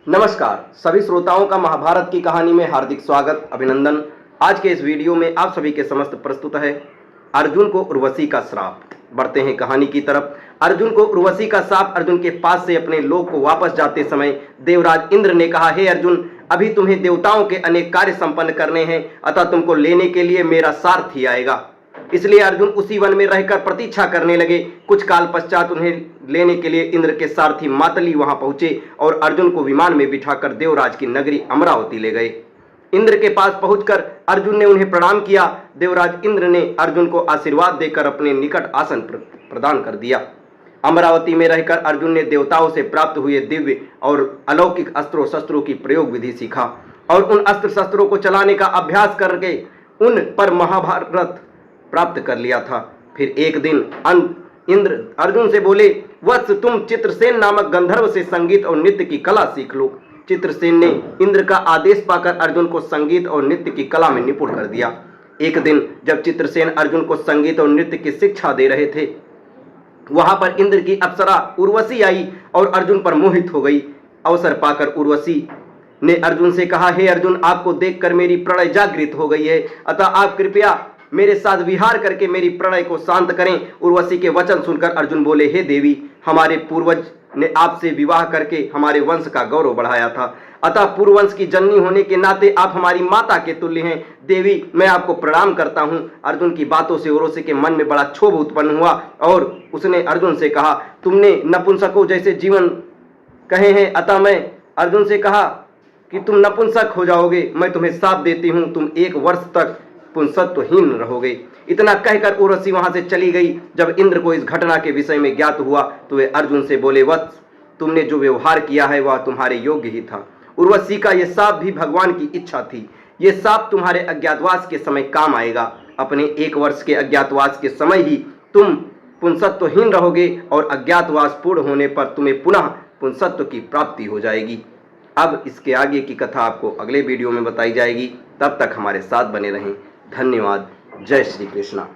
नमस्कार सभी श्रोताओं का महाभारत की कहानी में हार्दिक स्वागत अभिनंदन। आज के इस वीडियो में आप सभी के समस्त प्रस्तुत है अर्जुन को उर्वशी का श्राप। बढ़ते हैं कहानी की तरफ। अर्जुन को उर्वशी का श्राप। अर्जुन के पास से अपने लोक को वापस जाते समय देवराज इंद्र ने कहा, हे अर्जुन, अभी तुम्हें देवताओं के अनेक कार्य संपन्न करने हैं, अतः तुमको लेने के लिए मेरा सारथी आएगा। इसलिए अर्जुन उसी वन में रहकर प्रतीक्षा करने लगे। कुछ काल पश्चात उन्हें लेने के लिए इंद्र के सारथी मातली वहां पहुंचे और अर्जुन को विमान में बिठाकर देवराज की नगरी अमरावती ले गए। इंद्र के पास पहुंचकर अर्जुन ने उन्हें प्रणाम किया। देवराज इंद्र ने अर्जुन को आशीर्वाद देकर अपने निकट आसन प्रदान कर दिया। अमरावती में रहकर अर्जुन ने देवताओं से प्राप्त हुए दिव्य और अलौकिक अस्त्रों शस्त्रों की प्रयोग विधि सीखा और उन अस्त्र शस्त्रों को चलाने का अभ्यास करके उन पर महाभारत प्राप्त कर लिया था। फिर एक दिन इंद्र अर्जुन से बोले, वत्स, तुम चित्रसेन नामक गंधर्व से संगीत और नृत्य की कला सीख लो। चित्रसेन ने इंद्र का आदेश पाकर अर्जुन को संगीत और नृत्य की कला में निपुण कर दिया। एक दिन जब चित्रसेन अर्जुन को संगीत और नृत्य की शिक्षा दे रहे थे, वहां पर इंद्र की अप्सरा उर्वशी आई और अर्जुन पर मोहित हो गई। अवसर पाकर उर्वशी ने अर्जुन से कहा, हे अर्जुन, आपको देखकर मेरी प्रणय जागृत हो गई है, अतः आप कृपया मेरे साथ विहार करके मेरी प्रणय को शांत करें। उर्वशी के वचन सुनकर अर्जुन बोले, हे देवी, हमारे पूर्वज ने आपसे विवाह करके हमारे वंश का गौरव बढ़ाया था, अतः पूर्ववंश की जननी होने के नाते आप हमारी माता के तुल्य हैं। देवी, मैं आपको प्रणाम करता हूं। अर्जुन की बातों से उर्वशी के मन में बड़ा क्षोभ उत्पन्न हुआ और उसने अर्जुन से कहा, तुमने नपुंसकों जैसे जीवन कहे हैं, अतः मैं अर्जुन से कहा कि तुम नपुंसक हो जाओगे। मैं तुम्हें शाप देती हूं, तुम 1 वर्ष तक पुंसत्वहीन रहोगे। इतना कहकर उर्वशी वहां से चली गई। जब इंद्र को इस घटना के विषय में ज्ञात हुआ तो वे अर्जुन से बोले, वत्स, तुमने जो व्यवहार किया है वह तुम्हारे योग्य ही था। उर्वशी का यह शाप भी भगवान की इच्छा थी। यह शाप तुम्हारे अज्ञातवास के समय काम आएगा। अपने 1 वर्ष के अज्ञातवास के समय ही तुम पुंसत्वहीन रहोगे और अज्ञातवास पूर्ण होने पर तुम्हें पुनः पुंसत्व की प्राप्ति हो जाएगी। अब इसके आगे की कथा आपको अगले वीडियो में बताई जाएगी। तब तक हमारे साथ बने रहें। धन्यवाद। जय श्री कृष्णा।